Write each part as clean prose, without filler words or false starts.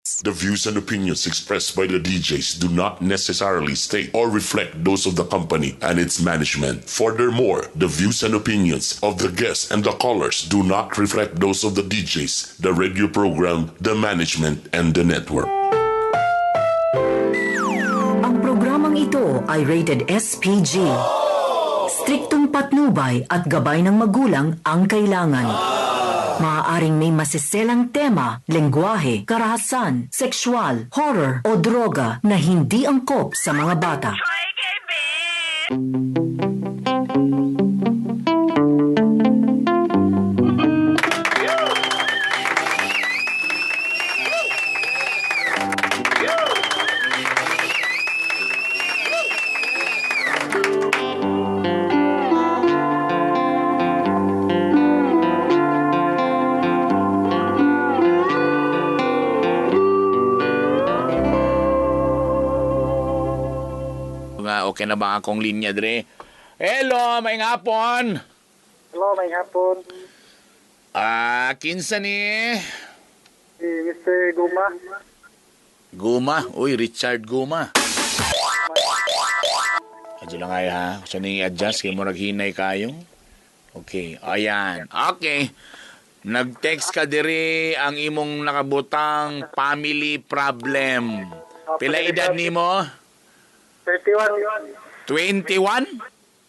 The views and opinions expressed by the DJs do not necessarily state or reflect those of the company and its management. Furthermore, the views and opinions of the guests and the callers do not reflect those of the DJs, the radio program, the management, and the network. Ang programang ito ay rated SPG. Striktong patnubay at gabay ng magulang ang kailangan. Maaaring may masiselang tema, lengguwahe, karahasan, sexual, horror o droga na hindi angkop sa mga bata. Okay na ba akong linya, Dre? Hello, may ngapon. Hello, may hapon. Kinsa ni? Si Mr. Guma. Guma? Uy, Richard Guma. Adyo lang ay ha. Siya nang i-adjust kayo mo naghinay kayo. Okay, ayan. Okay. Nag-text ka diri ang imong nakabutang family problem. Pila edad ni mo? 31. 21?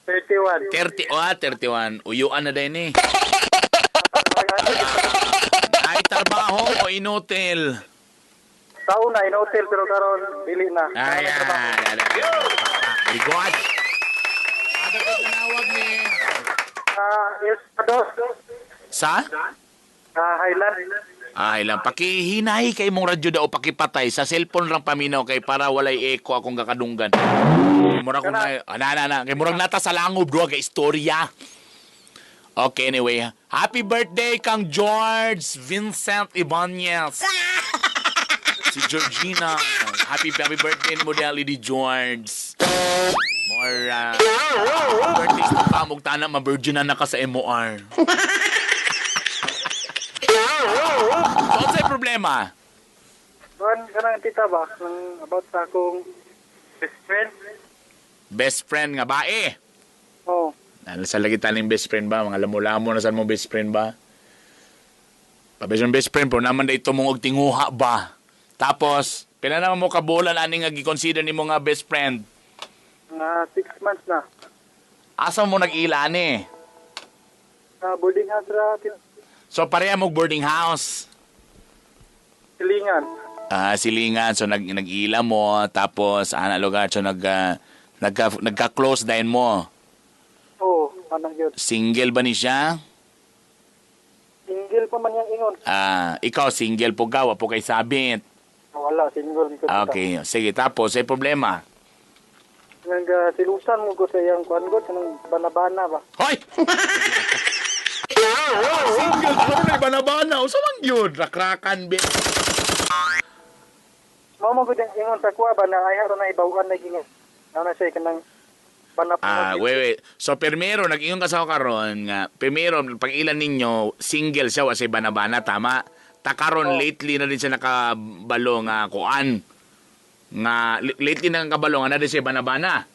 31. 31. Uyuan na din eh. Ay trabaho o in-hotel? Sa una, in-hotel, pero karon dili na. Ayan. Very good. Ada ka tinawag ni? Yes, dos. Sa? Highland. Lang. Pakihinay kay mong radyo daw pakipatay. Sa cellphone lang paminaw kay para walay echo akong kakadunggan. Murag kung na. Kay murag nata sa langob duha ka istorya. Okay, anyway. Happy birthday kang George Vincent Ibanez. Si Georgina. Happy birthday ni mo dali di George. More birthday sa kamog tanan ma-virginan na ka sa MOR. So, sa'yo problema? Doon ka nang tita ba? About sa akong best friend. Best friend nga ba eh? Oo. Sa lagi taling best friend ba? Mga lamo-lamo na saan mo best friend ba? Pabes yung best friend po naman na ito mong tinguha ba? Tapos, pila naman mo kabulan ani nga gi-consider ni mo nga best friend? 6 months na. Asa mo nag-ilan eh? Boarding house ra. So, pareha mo boarding house? Silingan. Silingan. So, nag-ila mo. Tapos, lugar. So, nagka-close din mo. Oo, anong yun. Single ba ni siya? Single pa man yung ingon. Ikaw, single po gawa po kay sabit. Wala, single. Okay. Sige, tapos, ay problema. Silusan mo ko sa iyang kuangot. Anong banabana ba? Hoy! Single pa rin, bana-bana. O saan yun? Rakrakan, be. Mama ko din ingon sa kuha ba na ay haro na ibawaan na gingon. Na siya kanang banapon. Wait. So, primero, nag-ingon ka sa karon nga, primero, pag ilan ninyo, single siya, wasay bana-bana, tama? Takaron, lately na din siya nakabalo nga kuan. Lately na nakabalo nga na din siya bana-bana.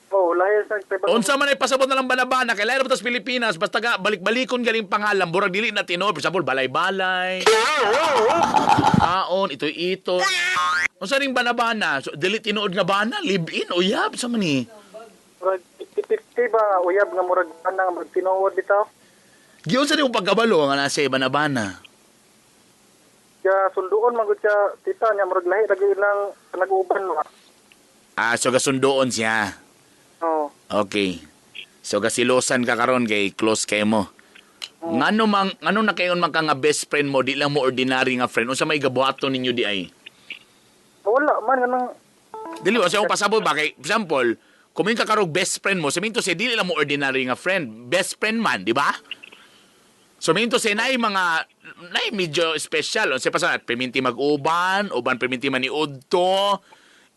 Oo, lahir sa pebal. Unsa man ay pasabot na lang bana-bana, kay lahir sa Pilipinas, basta balik-balikon galing pangalan, burag dili na tinod, for example, balay-balay. Taon, ito. Unsa ring bana-bana? So, dili tinuod nga bana, live-in, uyab, sa man ni? Murag 50-50 ba, uyab nga murag bana nga magtinuod bitaw? Giyon sa rin pagkabalo nga nasa bana-bana. Kaya sunduon magud siya tita niya murag lahi lagi ilang nag-uban mo. So gasundoon siya. Oo. Okay. So gasilosan ka karon kay close kay mo. Ngano na kayon man ka nga best friend mo, di lang mo ordinary nga friend. Unsa may gabuhaton ninyo di ay? Wala man ganang Dili ba siya mo pasabot ba kay example, kung ka karog best friend mo, sabihin to say dili lang mo ordinary nga friend, best friend man, di ba? So sabihin to say nay medyo special. Unsa pa sa perminti mag-uban, uban perminti man ni udto.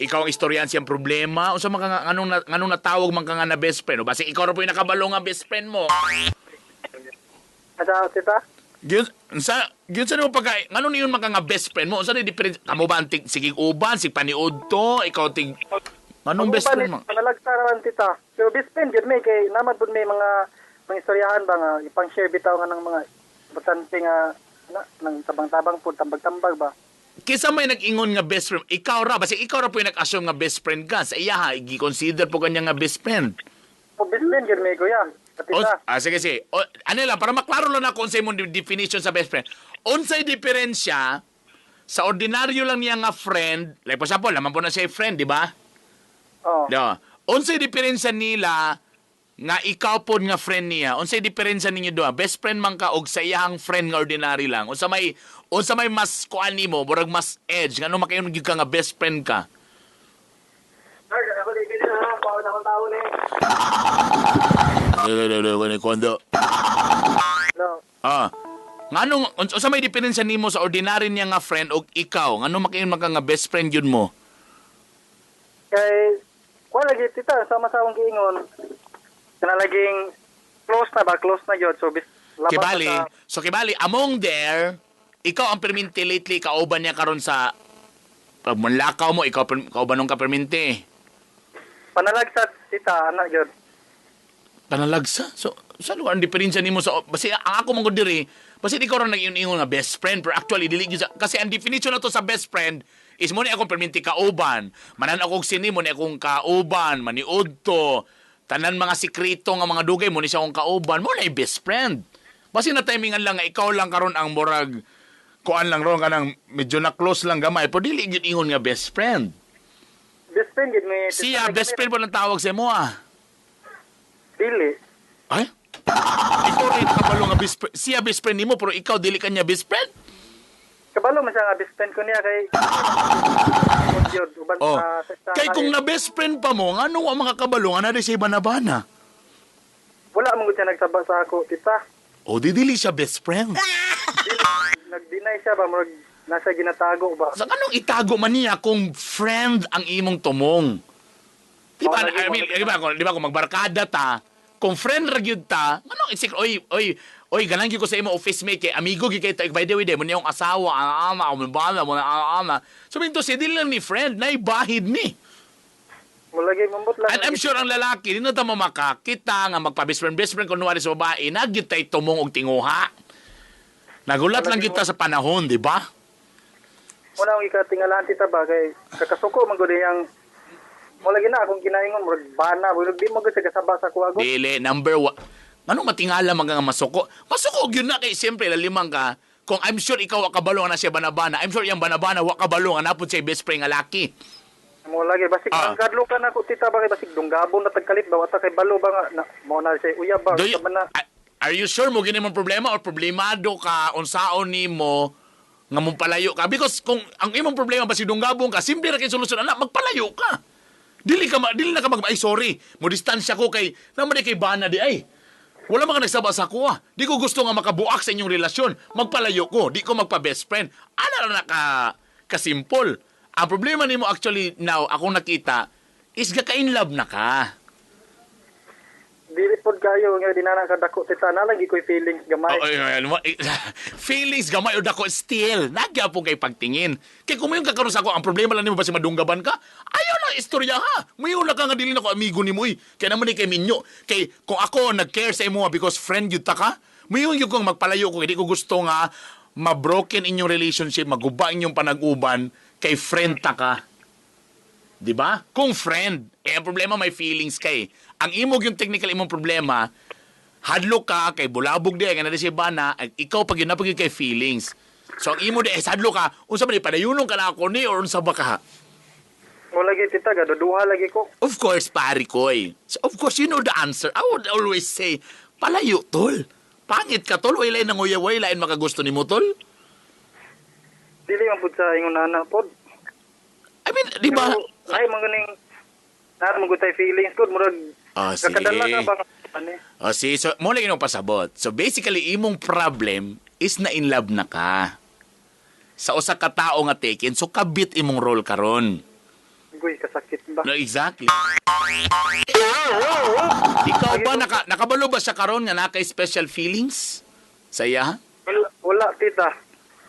Ikaw ang istoryan siyang problema. Unsa man ka anong natawag man ka nga na best friend? O basi ikaw ra po yung nakabalo nga best friend mo. Asa tita? Gyud sa mo pagka ngano niyon maka nga best friend mo? Unsa ni difference? Kamo ba antig sigig uban, sig paniud to, ikaw tig anong best friend mo? Panalagsaran tita. Pero best friend gyud may kay naman pud may mga istoryahan ba nga ipang-share bitaw nga ng mga importante nga nang tabang-tabang pud tambag-tambag ba. Kisa may nag-ingon nga best friend, ikaw ra basi ikaw ra po yung nag-assume nga best friend ka. Sa iya ha, gi-consider po kanya nga best friend. O best friend gyud may kuya. Tita. Sige. Ano lang, para maklaro lang ako unsay mong definition sa best friend. Unsay diferensya sa ordinaryo lang niya nga friend, like for example, naman po na siya friend, di ba? Oh. No. Unsay diferensya nila nga ikaw po nga friend niya? Unsay diferensya ninyo duha? Best friend man ka og sa iyang friend nga ordinary lang. Unsa may mas kuan nimo, murag mas edge, ngano makayon gyud ka nga best friend ka? Ako di gid na paon akong tao ni. Kondo. No. Nganong unsa may diferensya nimo sa ordinary niya nga friend og ikaw? Ngano makayon maka nga best friend yun mo? Kay wala lagi tita sama-sama akong giingon. Kana laging close na gyud so Kibali among there, ikaw ang perminti lately kauban niya karon sa pag manlakaw mo, ikaw kauban nung ka perminti. Panalagsat tita ana gyud. Panalagsa? So, sa lugar ang diferensya nimo sa... Basi, ang ako mong diri, basi di ko rin nag-iyon nga best friend, pero actually, dili sa... Kasi ang definition na to sa best friend is mo ni akong perminti kauban. Manan akong sini, mo ni akong kauban, maniud to. Tanan mga sikrito nga mga dugay, mo ni siya akong kauban. Mo na best friend. Basi na timingan lang nga, ikaw lang karon ang murag... Kuan lang ron ka ng medyo na close lang gamay, pero dili yun ingon nga best friend. Best friend gyud may. Siya, best friend po ng tawag sa mo Dili. Ay? Ikaw rin kabalo nga best friend. Siya best friend nimo pero ikaw dili kanya best friend? Kabalo man siya nga best friend ko niya kay gyud uban sa Kay kung na best friend pa mo, ngano wa makakabalo nga na siya banabana? wala man gud siya nagsaba sa ako tita. O dili siya best friend. Nag-deny siya ba murag nasa ginatago ba? Sa kanong itago man niya kung friend ang imong tumong? Di ba, di ba kung magbarkada ta, kung friend ra gyud ta, ano isik oy ganang gyud ko sa imo office mate kay amigo gyud kay ta by the way mo niyong asawa ang ama mo bala mo ama. So minto si dili lang ni friend nay bahid ni. Mulagi mambot lang. And I'm sure ang lalaki di na ta mamakakita nga magpa best friend kunwari sa babae nagyud tay tumong og tinguha. Nagulat lang kita sa panahon, di ba? Wala akong ikatingalahan tita ba kay kakasuko man gud yang wala gina akong ginaingon murag bana bulog di mo gud sa kasaba sa kuwago. Dili number 1. Anong matingala man nga masuko? Masuko gyud na kay siyempre lalimang ka. Kung I'm sure ikaw wa kabalo nga na siya banabana, I'm sure yang banabana wa kabalo nga napud siya best friend nga laki. Mo lagi basig ang kadlo ka na ko tita ba kay basig dunggabon na tagkalit ba wata kay balo ba nga mo na siya uyab ba sa bana. Are you sure mo gini man problema or problemado ka unsaon nimo nga mong palayo ka? Because kung ang imong problema ba si dunggabon ka, simple ra kay solusyon ana magpalayo ka. Dili na ka ay sorry. Mo distansya ko kay naman kay bana di ay. Wala man ka nagsaba sa ako Di ko gusto nga makabuak sa inyong relasyon. Magpalayo ko, di ko magpa-best friend. Ana na ka simple. Ang problema nimo actually now, akong nakita, is gaka-in love na ka. Dili pod kayo nga dinana ka dako tita na lagi koy feelings gamay. Feelings gamay o dako still. Nagya po kay pagtingin. Kay kung mayon kakaroon sa ako, ang problema lang nimo ba si madunggaban ka? Ayaw lang istorya ha. Mayon na ka nga dili na ko amigo ni mo Kaya naman ni kay minyo. Kay kung ako nag-care sa imo because friend yun ta ka, mayon yun kong magpalayo ko. Hindi ko gusto nga ma-broken inyong relationship, maguba inyong panag-uban kay friend ta ka. Di ba? Kung friend, ang problema may feelings kay. Ang imog yung technical imong problema, hadlo ka kay bulabog di nga na si bana, ikaw pag yun kay feelings. So ang imo di hadlo ka, unsa man padayunon ka na ako ni or unsa ba ka? Mo lagi tita gaduduha lagi ko. Of course, pari koy. So, of course, you know the answer. I would always say, palayo tol. Pangit ka tol, way lain nanguya, way lain makagusto nimo tol. Dili man pud sa ingon ana pod. I mean, di ba? Ay manguning naman gud tay feelings pod murag kakadala ka ba ani. So mo lang inong pasabot. So basically imong problem is na in love na ka. Sa usa ka tawo nga taken, so kabit imong role karon. Guy kasakit ba? No, exactly. Ikaw ba nakabalo ba sa karon nga nakay special feelings? Saya? Wala, tita.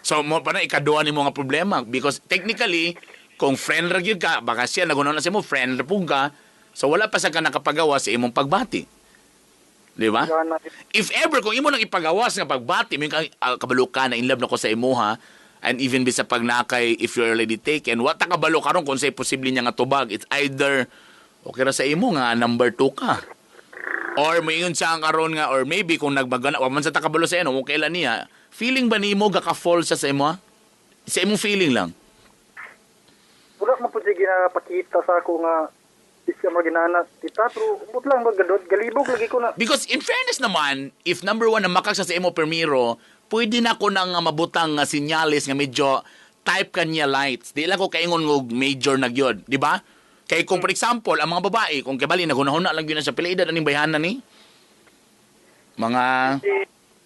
So, mo pa na ikaduha ni mga problema. Because technically, kung friend ra gyud ka, baka siya nagunaw na sa mo, friend ra pug ka, so wala pa sa ka nakapagawa sa imong pagbati. Di ba? Gana. If ever, kung imo nang ipagawas nga pagbati, may kabalo ka na in love na ko sa imuha, and even bisa pag nakay, if you're already taken, what kabalo karon kung say posible niya nga tubag, it's either, okay ra sa imo nga, number 2 ka. Or may yun siya ang karon nga, or maybe kung nagbagana, wag man sa takabalo sa ino, okay lang niya, feeling ba ni mo gaka-fall sa imo? Sa imong feeling lang. Wala mo po sige pakita sa ako nga isya maginana tita pero umot lang magadod galibog lagi ko na. Because in fairness naman, if number 1 na makak sa imo permiro, pwede na ko nang mabutang nga sinyalis nga medyo type kanya lights. Di lang ko kaingon ng major na gyud, di ba? Kay kung for example, ang mga babae, kung kabali nagunahon na lang yun sa pila edad aning bayhanan ni? Mga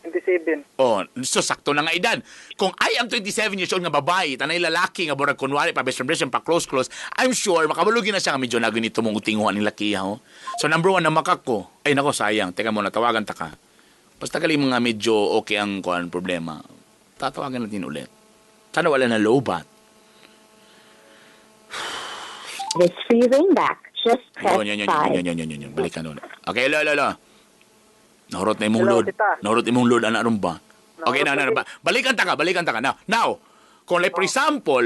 27. oh, so sakto na nga edad. Kung I am 27 years old nga babae, tanay lalaki nga burag kunwari pa best friend pa close, I'm sure makabalugin na siya nga medyo na ganito mong utinguhan ni laki ha. So number 1 na makak ko. Ay nako sayang, teka muna tawagan ta ka. Basta kali mga medyo okay ang kuan problema. Tatawagan natin ulit. Sana wala na lowbat. This free ring back. Just press 5. Yun. Balik ka nun. Okay, lo. Nahurot na imong Hello, load. tita. Nahurot imong load, anak ron ba? Okay, na. Balikan ta ka. Now, kung like for example,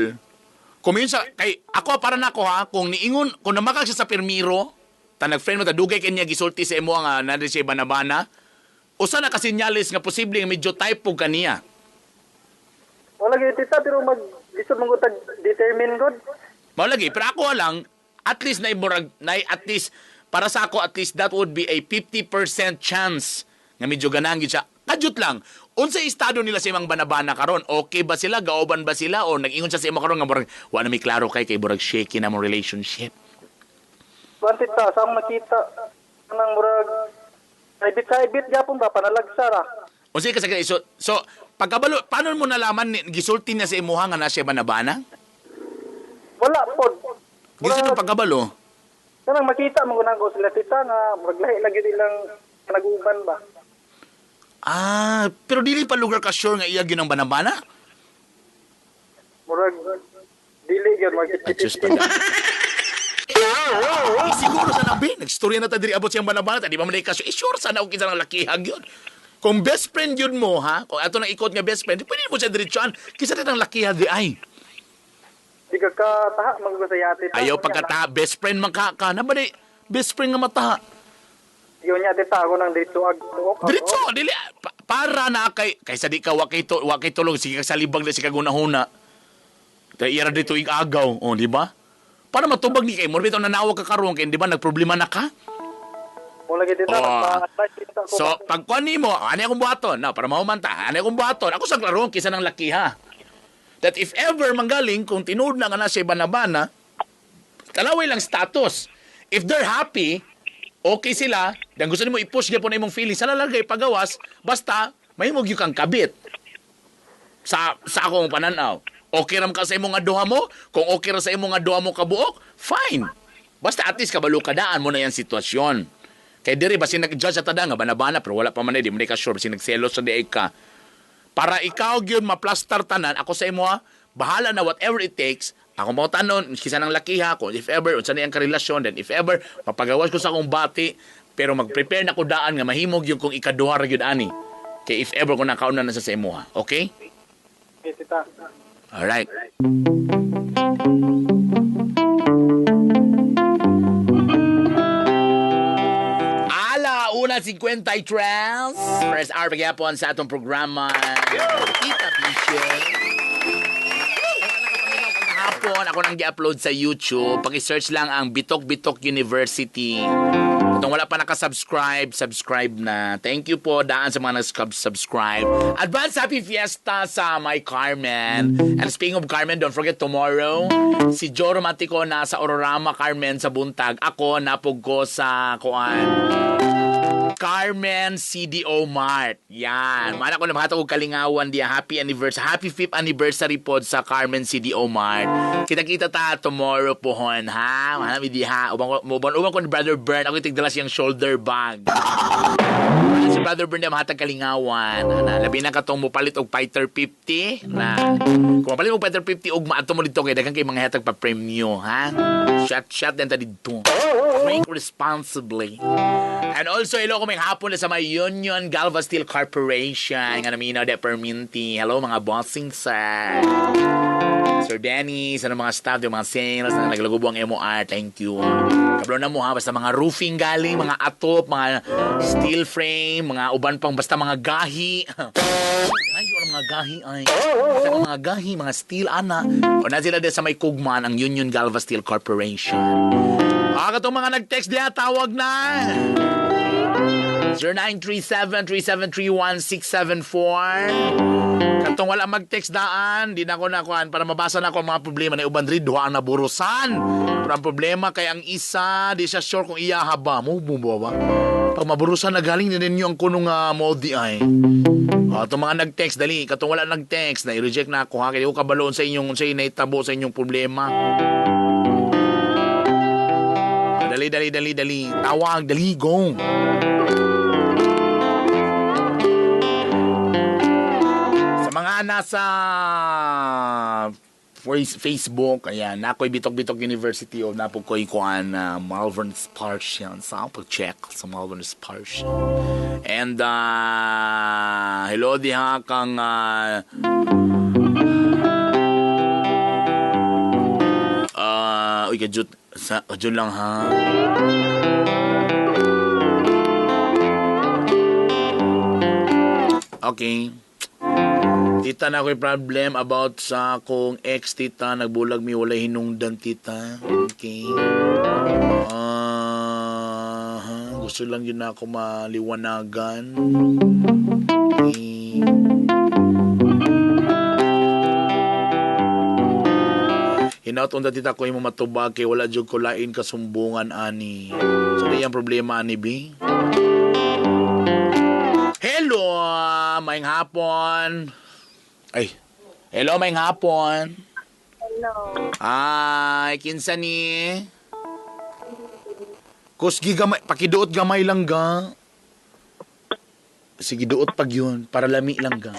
kung minsan, kay, ako para na ako ha, kung niingon, kung namakag siya sa permiro, ta nag-friend mo, ta dugay kanya gisulti sa imo nga nari siya banabana, usa na kasinyalis nga posible nga medyo type po kaniya. Wala gyud tita pero lisod mong utag determine god. Maulagi, pero ako lang, at least at least, para sa ako, at least that would be a 50% chance nga medyo ganangin siya. Kadyot lang, unsa estado nila sa imong banabana karon? Okay ba sila? Gaoban ba sila? O nag-ingon siya sa imong karon nga murag, wala na may klaro kay burag shaky na mong relationship? Tita, sa akong nakita nang murag private gyapon ba panalagsa ra. Unsa ka sa so pagkabalo, paano mo nalaman gisulti niya sa imuha nga na siya banabana? Wala pod. Gisa ng pagkabalo? Kanang makita mo nang ko sila tita nga maglahi lagi nilang naguban ba. Pero dili pa lugar ka sure nga iya gyud ang banabana? Murag dili gyud Adjust pa na. Siguro sa nabi, nagstorya na ta diri abot siyang banabana, di ba man ka sure sana og kinsa nang lakihag yun. Kung best friend yun mo ha, kung ato nang ikot nga best friend, pwede mo siya diretsuan, kinsa nang lakihag di ay. Di ka taha magusayati. Ayaw pagkata best friend man ka na ba di best friend nga mataha. Yun niya tita ako nang dito Diretso, dili para na kaysa di ka wakay tulong sige ka sa libag na si kagunahuna. Tay ira dito ig agaw, di ba? Para matubag ni kay mo bitaw nanawag ka karon kay di ba nagproblema na ka? Wala gyud tita nagpa-advise tita ko. So pagkuan nimo, ani akong buhaton, na para mahumanta, ani akong buhaton. Ako sa klaro kisa nang laki ha. That if ever manggaling kung tinuod na nga na siya banabana, kalaway lang status. If they're happy, okay sila, dan gusto nimo i-push gyapon imong feelings, sana lang kay pagawas, basta mahimog yung kang kabit. Sa akong pananaw. Okay ram ka sa imong aduha mo? Kung okay ra sa imong aduha mo kabuok, fine. Basta at least kabalo kadaan mo na yan sitwasyon. Kay diri basin nag-judge sa tada nga banabana pero wala pa man di mo ka sure basin nagselos sa diay ka. Para ikaw gyud ma-plaster tanan, ako sa imo bahala na whatever it takes. Ako mo tanon, kisa nang lakiha ko, if ever, unsa na yung karelasyon, then if ever, mapagawas ko sa akong bati, pero mag-prepare na ko daan nga mahimog yung kung ikaduha ra gyud ani. Kay if ever ko nakauna na sa imo ha, okay? Okay, tita. Alright. Ala, 1:53. Press R pagyapon sa atong programa. Kita Bisyo. Hapon, ako nang gi-upload sa YouTube. Paki-search lang ang Bitok Bitok University. Kung wala pa nakasubscribe, subscribe na. Thank you po daan sa mga nag-subscribe. Advance Happy Fiesta sa my Carmen. And speaking of Carmen, don't forget tomorrow, si Joe Romantico na sa Ororama Carmen sa Buntag. Ako napog ko sa Carmen CDO Mart. Yan. Mana ko na mga tawag kalingawan diya. Happy 5th anniversary po sa Carmen CDO Mart. Kita-kita ta tomorrow po hon, ha? Manami di ha. Ubang ko ni Brother Bern. Ako itigdala siyang shoulder bag. si Brother Bernie mahatag kalingawan. Ana, labi na katong mupalit og Fighter 50 na. Kung mapalit og Fighter 50 og maato mo dito kay daghang kay mga hatag pa premyo, ha? Shot din ta dito. Drink responsibly. And also, hello kuming hapon na sa may Union Galva Steel Corporation. Nga naminaw de perminti. Hello mga bossing sir. Sir Dennis, ano mga staff, yung mga sales na naglagubo ang MOR, thank you. Kablo na mo ha, basta mga roofing galing, mga atop, mga steel frame, mga uban pang basta mga gahi. Ay, yung mga gahi ay. Basta mga gahi, mga steel ana. O na sila din sa may kugman, ang Union Galva Steel Corporation. Katong mga nag-text diya, tawag na. 0937-3731-674. Katong wala mag-text daan, di na ko nakuhan para mabasa na ko ang mga problema na uban rin, duha na burusan. Pero ang problema kay ang isa, di siya sure kung iyaha ba. Mo ba? Pag maburusan na galing na ninyo ang kunong modi ay. Itong mga nag-text, dali. Katong wala nag-text, na-reject na ako ha. Kaya ko kabaloon sa inyong, sa inaitabo sa inyong problema. Dali. Tawag, dali, go. Sa mga nasa Facebook, ayan, nako'y Bitok-Bitok University of napokoy kuan Malvern Spartian. Sa pag-check sa Malvern Spartian. And, hello diha kang uy, kajut lang ha. Okay. Tita, na ako'y problem about sa akong ex, tita. Nagbulag mi, wala hinungdan, tita. Okay. Gusto lang yun na ako maliwanagan. Okay. Hinaut unta tita ko imo matubag kay wala jud ko lain kasumbungan ani. So di ang problema ani B. Hello, maayong hapon. Ay. Hello, maayong hapon. Hello. Ay, kinsa ni? Kusgi gamay, pakiduot gamay lang ga. Sige, duot pag yun, para lami lang ga.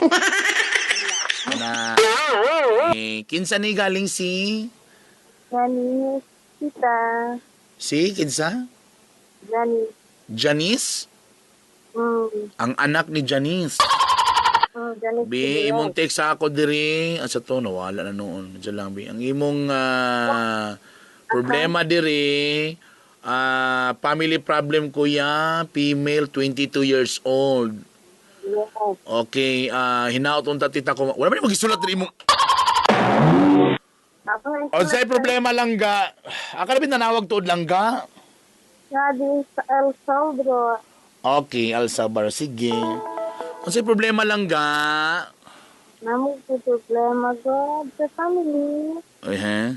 Na, kinsa ni galing si? Janice, tita. Si, kinsa? Janice. Janice? Ang anak ni Janice. Janice. Bi, imong text sa ako diri. Asa to, nawala na noon. Diyan lang, Bi. Ang imong problema diri, family problem kuya, female, 22 years old. Okay, hinaot unta tita ko. Wala ba ni magisulat diri imong... O sa'y problema lang ga. Akala nanawag tuod lang ga. Nga sa El Salvador. Okay, El Salvador. Sige. O sa'y problema lang ga. Namu po problema ko sa family.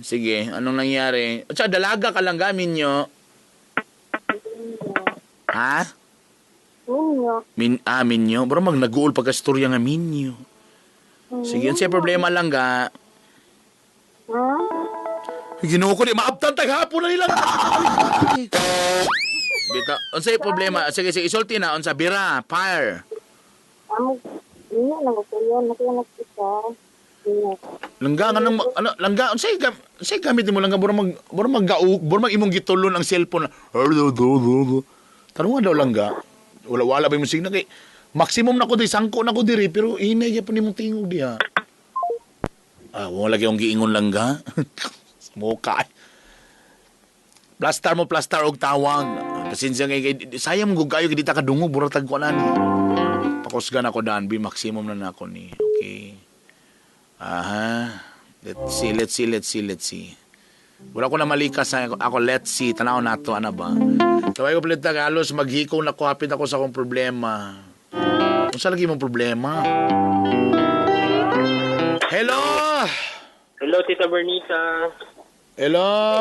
Sige, anong nangyari? O tsaka dalaga ka lang ga, Minyo. Ha? Minyo. Minyo. Bro, mag-nag-uul pagka-storya nga Minyo. Sige, sa'y problema lang ga. Ginoo ko di maabtan taghapon na nila. Bita, unsay problema? Sige, isulti na unsa bira, fire. Ini lang ko yan, nakita. Langga nganong langga unsay gamit mo langga burang mag imong gitulon ang cellphone. Tarungan daw langga. Wala ba imong signal kay maximum na ko di sangko na ko diri pero inay ya pa nimong tingog diha. Wala kayong giingon lang ga. Muka. Plastar og tawag. Pasensya kay sayang mo kayo kay dita kadungog buratag ko na ni. Pakusgan ako daan bi maximum na nako ni. Okay. Let's see. Wala ko na malikas ako let's see tanaw nato ana ba. Tawag ko pilit halos maghikaw na ko hapit ako sa akong problema. Unsa lagi mong problema? Hello, Tita Bernita. Hello,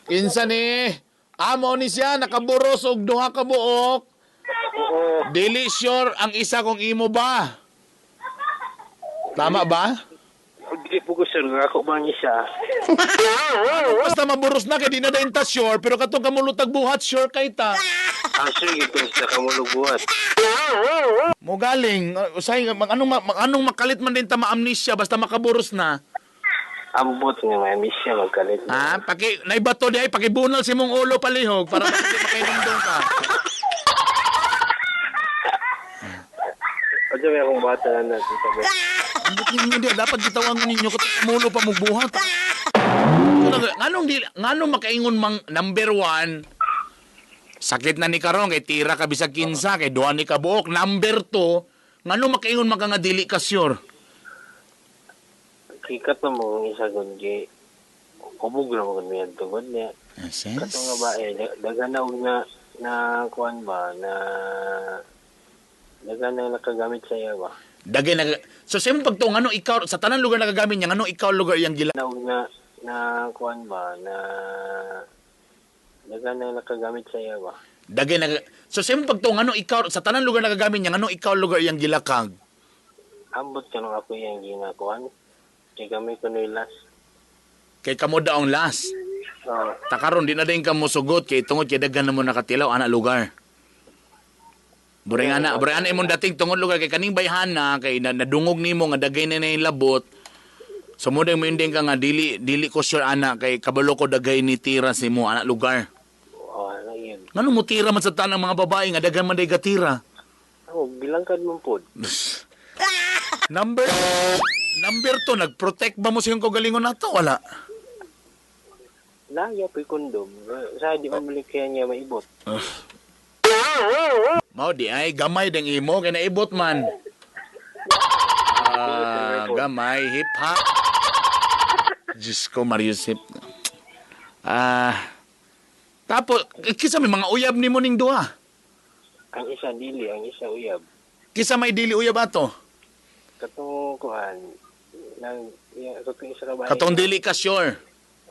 kinsa ni? Amo ni siya, nakaburos og duha ka buok. Oo. Dili sure ang isa kung imo ba? Tama ba? Hindi po ko sure nga ako man siya. Basta maburos na kay di na dayon ta sure, pero katong kamulutag buhat sure kay ta. Sir, ito sa kamulog buhat. Mo galing, usay anong makalit man din ta ma-amnesia basta makaburos na. Ambot nga may miss siya magkalit. Ha, naibato di ay pakibunal si mong ulo palihog para makainumdong ka. Ano may akong bata na natin sabi. Ambot ninyo di, dapat gitawan ninyo kung mulo pa magbuhat. Nganong makaingon mang number 1, sakit na ni karon kay tira ka bisag kinsa kay duha ni kabuok. Number 2, nganong makaingon man ka nga dili ka sure. Kikat na mo isa kundi kubog na mo kung tugod niya. Yes. Kato nga ba dagan na og na kuan ba na dagan na nakagamit sa iya ba. Dagay na so sa imong pagtuong ano ikaw sa tanang lugar nagagamit niya ngano ikaw lugar iyang gila. Na kuan ba na dagan na nakagamit sa iya ba. Dagay na so sa imong pagtuong ano ikaw sa tanang lugar nagagamit niya ngano ikaw lugar iyang gilakag. Ambot ka nung ako yung ginakuan. Kaya kami ko nilas. Kay kamo daong last. Takaron di na din ka mo sugot kay tungod kay daghan na mo nakatilaw ana lugar. Buring ana imong dating tungod lugar kay kaning bayhana kay nadungog nimo nga dagay na yung labot. So mo mo inding ka nga dili ko sure ana kay kabalo ko dagay ni tira si mo ana lugar. Ano yun? Ngano mo tira man sa tanang mga babae nga daghan man day gatira? Bilang ka mo po. Number 2, nag-protect ba mo sa iyong kagalingon na to? Wala. Laya po'y kondom. Sa di mabalik kaya niya maibot. Mao di ay gamay ding imo kay naibot man. Gamay hip hop. Diyos ko Mariusip. Tapos kisa may mga uyab nimo ning duha. Ang isa dili, ang isa uyab. Kisa may dili uyab ato. Katong kuan katong isa ka ba? Katong dili ka sure.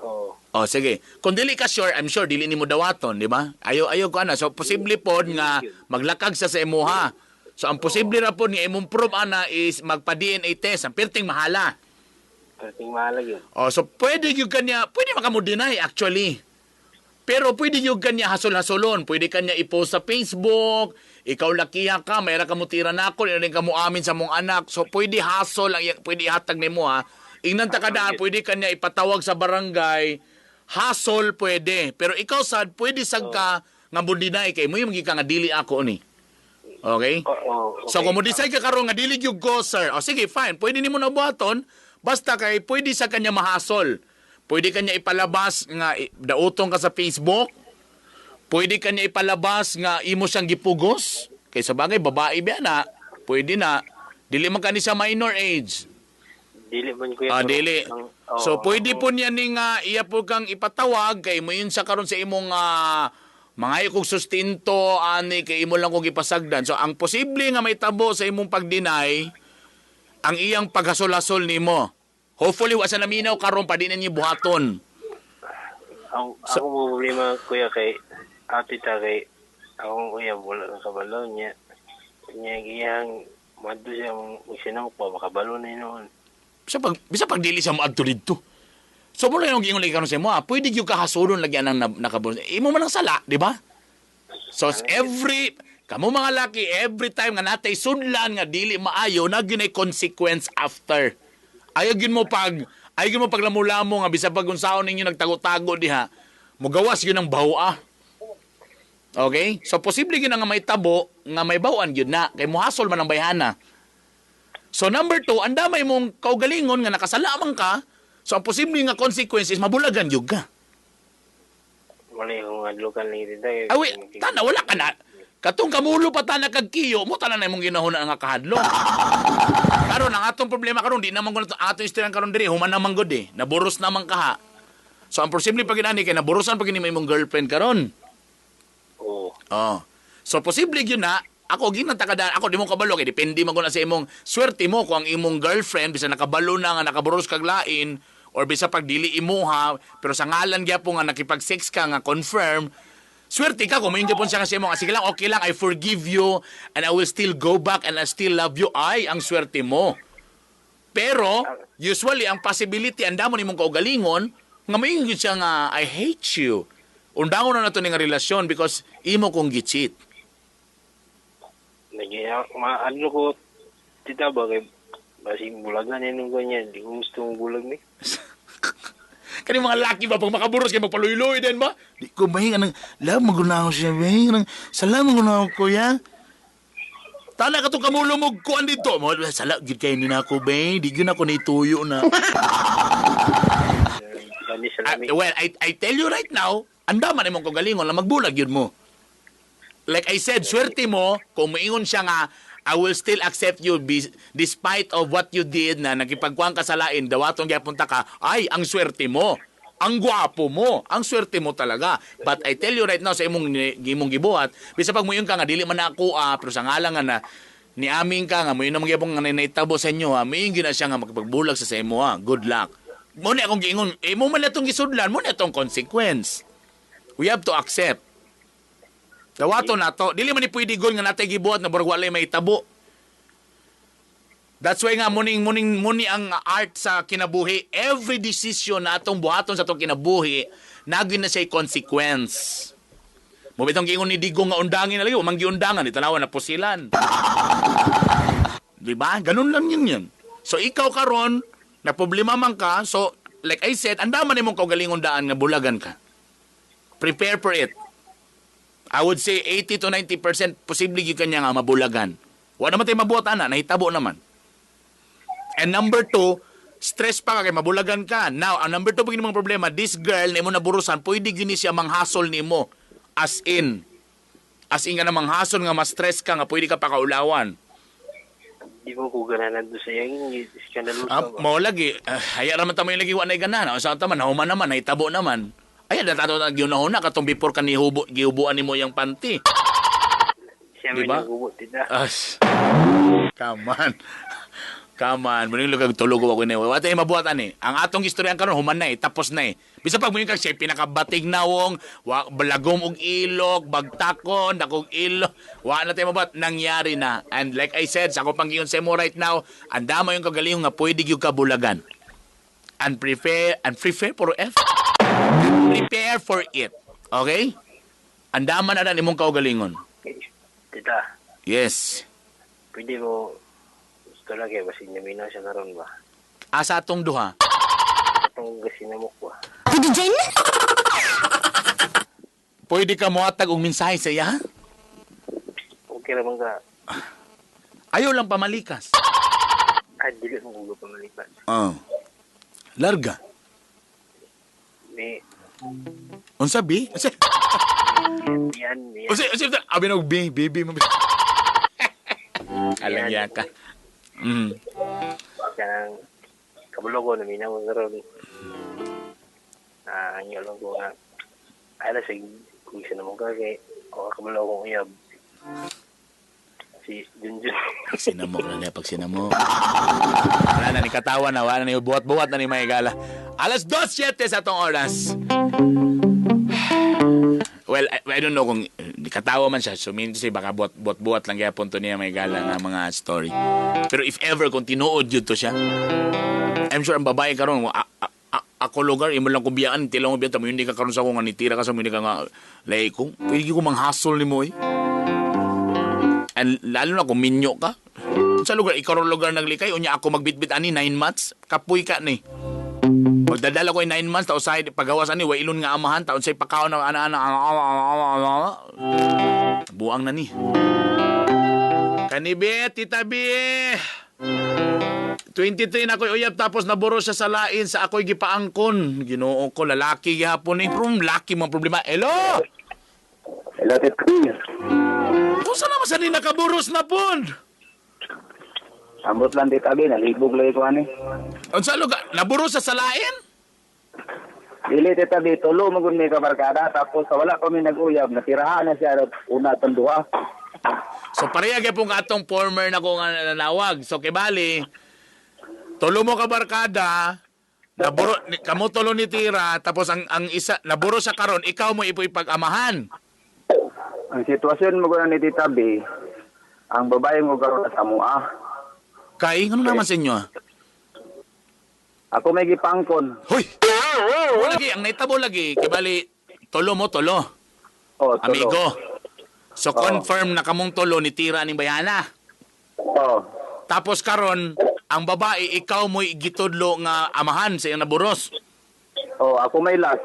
Oo. Oh, sige. Kung dili ka sure, I'm sure dili nimo dawaton, di ba? Ayo ko ana. So posible pod nga maglakag sa imuha. So ang posible ra pod nga imong prove ana is magpa-DNA test. Ang perting mahala. Perting mahala yun. Oh, so pwede makamo deny actually. Pero pwede yung kanya hasol-hasolon. Pwede kanya i-post sa Facebook. Ikaw lakiha ka, mayroon ka mo tira na ako. Mayroon ka mo amin sa mong anak. So pwede hasol, pwede ihatag ni mo ha. Ingnan ta kadaan, pwede kanya ipatawag sa barangay. Hasol pwede. Pero ikaw sad, pwede sag ka nga mundinay kay mo yung magika nga dili ako ni. Okay? Okay. So kung mo decide ka karon nga dili yung go sir. O sige, fine. Pwede nimo na buhaton. Basta kay pwede sa kanya mahasol. Pwede kanya ipalabas nga daotong ka sa Facebook. Pwede kanya ipalabas nga imo siyang gipugos. Kay sa bagay babae ba na, pwede na. Dili man kani sa minor age. Dili man kuya. Dili. So pwede po niya ning iya po kang ipatawag kay mo yun sa karon sa imong mga kog sustinto ani kay imo lang kog ipasagdan. So ang posible nga may tabo sa imong pag-deny ang iyang paghasol-hasol nimo. Hopefully, wasa naminaw karon pa din ninyo buhaton. Ako problema kuya kay ate ta kay akong kuya wala ng kabalo niya. Niya giyang madto siya magsinang pa makabalo na noon. Bisa pag dili sa maadto dito. So mo lang yung gingon lagi karon sa mo, pwede gyud kahasulon lagi anang nakabalo. Imo man ang sala, di ba? So kamo mga laki every time nga natay sudlan nga dili maayo na ginay consequence after. Ayaw mo paglamulamo nga bisa pag unsaon ninyo nagtago-tago diha. Mugawas gyud ang bawa. Okay? So posible gyud nga may tabo nga may bawaan gyud na kay muhasol man ang bayhana. So number 2, andamay mong kaugalingon nga nakasalamang ka. So ang posible nga consequences mabulagan gyud ka. Wala yung adlukan ni dito. Awi, tana wala ka na. Katong kamulo pa ta nagkagkiyo, mo tanan na imong ginahuna nga kahadlok. Karon ang atong problema karon di naman kuno atong istorya karon diri human naman gud naburos naman kaha. So ang posible pag inani kay naburusan pag imong girlfriend karon. Oo. Oh. So posible gyud na ako ginantakadaan ako di mo kabalo kay depende man gud sa imong swerte mo kung ang imong girlfriend bisa nakabalo na nga nakaburos kag lain or bisa pag dili imuha pero sa ngalan gyapon nga nakipag-sex ka nga confirm. Swerte ka kung may po siya kasi mo, sige lang, okay lang, I forgive you and I will still go back and I still love you. Ay, ang swerte mo. Pero, usually, ang possibility, ang damo ni mong kaugalingon, nga may siya nga, I hate you. undangon na nato ning relasyon because imo kong gi-cheat. Ano ko, tita ba, kay basing bulagan yan nung ganyan. Di ko gusto mong bulag ni. Kani mga laki ba, pag makaburos kayo, magpaluy-luy din ba? Di ko bahinga ng, magunaw siya, bahinga ng, magunaw ko ya. Tana ka itong kamulumog ko andito. Sala, gid kayo din ako, bahin. Di yun ako naituyo na. Well, I tell you right now, andaman imong kagalingon na magbulag yun mo. Like I said, swerte mo, kung maingon siya nga, I will still accept you despite of what you did na nakipagkuhan ka sa lain, dawatong punta ka, ay, ang swerte mo. Ang gwapo mo. Ang swerte mo talaga. But I tell you right now, sa imong gibuhat, bisa pag muyon ka nga, dili man na ako, pero sa ngalan nga na, ni aming ka nga, muyon na magyapong nga naitabo sa inyo, muyon gina siya nga magpagbulag sa imo, ha. Good luck. Muna akong giingon, mo man na itong gisudlan, muna itong consequence. We have to accept. Dawato na to. Dili man ni pwede gol nga natay gibuhat na burag walay may tabo. That's why nga muni ang art sa kinabuhi. Every decision na atong buhaton sa atong kinabuhi, nagin na siya consequence. Mo bitong giingon ni Digong nga undangin na lagi, umang giundangan, itanawan na posilan. Diba? Ganun lang yun. So ikaw karon na problema man ka, so like I said, andaman imong kaugalingon daan nga bulagan ka. Prepare for it. I would say 80 to 90% posible yung kanya nga mabulagan. Wala naman tayo mabuhat, nahitabo naman. And number 2, stress pa ka kay mabulagan ka. Now, ang number 2 pag mga problema, this girl na imo naburusan, pwede gini siya manghasol ni mo. As in nga na manghasol nga ma-stress ka, nga pwede ka pakaulawan. Di mo ko gananan doon sa yung skandalo ka ba? Mao lagi, haya naman tamo yung lagi wanay ganan. Sa taman, nahuman naman, nahitabo naman. Ay, natato na gyunahon na katong before ka gihubuan nimo yung panty. Siya may nagubot, tita. Come on. Muling lugag tulog ko ako ni. Wala tayo mabuhatan eh. Ang atong istorya karon human na eh. Tapos na eh. Bisa pag muling kag siya, pinakabatig nawong, balagom og ilok, bagtakon, dakog ilok. Wala na tayo mabuhat. Nangyari na. And like I said, sa ako panggiyon sa mo right now, andama yung kagaling nga pwede yung kabulagan. And prepare for F. Prepare for it. Okay? Andaman na imong kaugalingon. Tita. Yes. Pwede mo, gusto lagi, basin niya mina siya karon ba? Asa atong duha? Atong gasinamok ba? Pwede ka muhatag og mensahe sa iya? Okay naman ka. Ayaw lang pamalikas. Dili mo ulo pa malipas. Larga. May... Unsabi? Yan. Abi na baby mo. Alam niya ka. Kanang kabulogo na minaw karon. Anyo lang ko nga. Ala sa kung sino mo kay o kabulogo ko uyab. Si Junjun. Sinamok na niya pag sinamok. Wala na ni katawan na, wala na ni buhat-buhat na ni Maygala. 2:07 sa atong oras. Well, I don't know kung katawa man siya. So, minto siya, baka buhat-buhat lang kaya punto niya Maygala nga mga story. Pero if ever, kung tinuod yun to siya, I'm sure ang babae karon ako lugar, imo lang kubiyaan, tilang mo biyata mo, hindi ka karon sa akong nitira ka sa hindi ka nga lay ko. Pwede ko manghasol ni mo eh. And lalo na kung minyo ka. Sa lugar, ikaw rin lugar naglikay, unya ako magbitbit ani 9 months, kapuy ka ni. Pagdadala ko 9 months, tao sa'y pagawas ani, wailon nga amahan, taon sa'y pakaw na buang na ni. Kanibe, tita B. 23 na ako'y uyab, tapos naburo siya sa lain sa ako'y gipaangkon. Ginoo ko, lalaki gihapon eh. Pero laki mga problema. Hello! Hello, Tito. Kung saan naman sa nakaburos na pon? Ambot lang, Tito. Nalibog lang ito, ani. Ang sa lugar, naburo sa salain? Dili, Tito. Tulo magun may kabarkada. Tapos wala kami nag-uyab. Natirahan na siya. Una itong duha. So pareha kaya pong atong former na kong nanawag. So kibali, tulo mo kabarkada, naburo, kamo tulo ni tira, tapos ang isa, naburo sa karon, ikaw mo ipag-amahan. Ang sitwasyon mo gano'n ni Tita B, ang babae mo gano'n sa mua. Kay, ano naman sa inyo? Ako may gipangkon. Hoy! Lagi, ang naitabo lagi, kibali, Tulo mo, tulo. Oh, tulo. Amigo. So Oo. confirm na kamong tulo ni tira ning bayana. Oh. Tapos karon, ang babae ikaw mo'y gitudlo nga amahan sa iyang naburos. Oh, ako may last.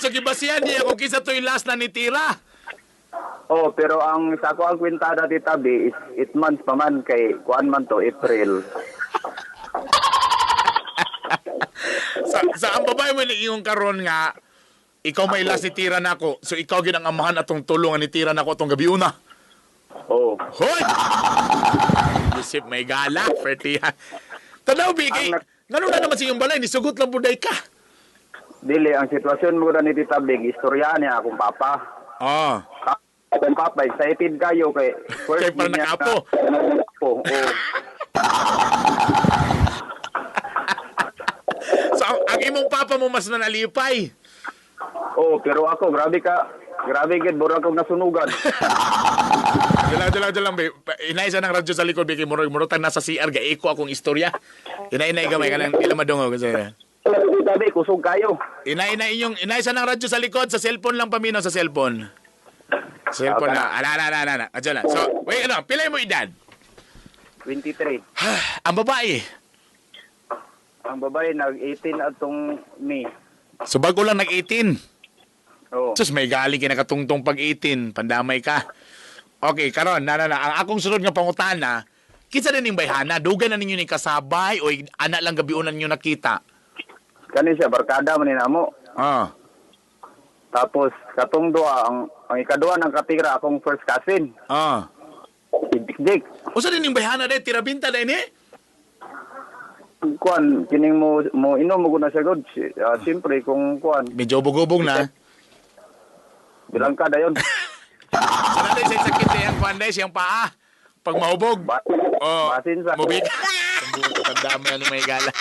So gibasihan niya kung kisa to'y last na ni tira. Oh, pero ang sa ko ang kwintada Tita B is 8 months pa man kay kuan man to April. Sa ang babae mo ni iyong karon nga ikaw may last ni tira nako. So ikaw gid ang amahan atong tulungan ni tira nako atong gabi una. Oh. Hoy! Yusip may gala, Fertia. Tanaw, Bigay. Ngano na naman sa iyong balay, nisugot lang buday ka. Dili ang sitwasyon mo ni Tita B, istorya niya akong papa. Ah. Akong papa excited kayo kay first Kay parang niya nakapo. Nakapo. Oh. So, ang imong papa mo mas nanalipay. Oh, pero ako grabe gid bura akong nasunugan. Dalang, be. Inay sa ng radyo sa likod, Bigay. Murag tang nasa CR, gaiko akong istorya. Inay gamay ka lang, hindi madungo. Kasi, Tita B, kusog kayo. inay sa ng radyo sa likod, sa cellphone lang paminaw sa cellphone. Cellphone Okay. na. Ala. Adyo lang. So, wait, pilay mo edad. 23. Ang babae. Ang babae nag-18 atong May. So, bago lang nag-18. Oh. Sus, may galing kinakatungtong pag-18. Pandamay ka. Okay, karon, Ang akong sunod nga pangutana, kinsa din yung bayhana? Dugan na ninyo ni kasabay o anak lang gabiunan nyo nakita? Kani siya barkada man ni namo. Ah. Tapos katong duha ang ikaduha ng katira akong first cousin. Ah. Si Dikdik. O sa din yung bayhana din? Tirabinta din eh? Kuan kining mo inom mo guna siya god. Siyempre kung kuan Medyo bugubog na. bilang ka dayon. Sana din sa sakit eh, ang panday, siyang paa. Pag mahubog. Basin sa Mubig. Tandaan mo may gala.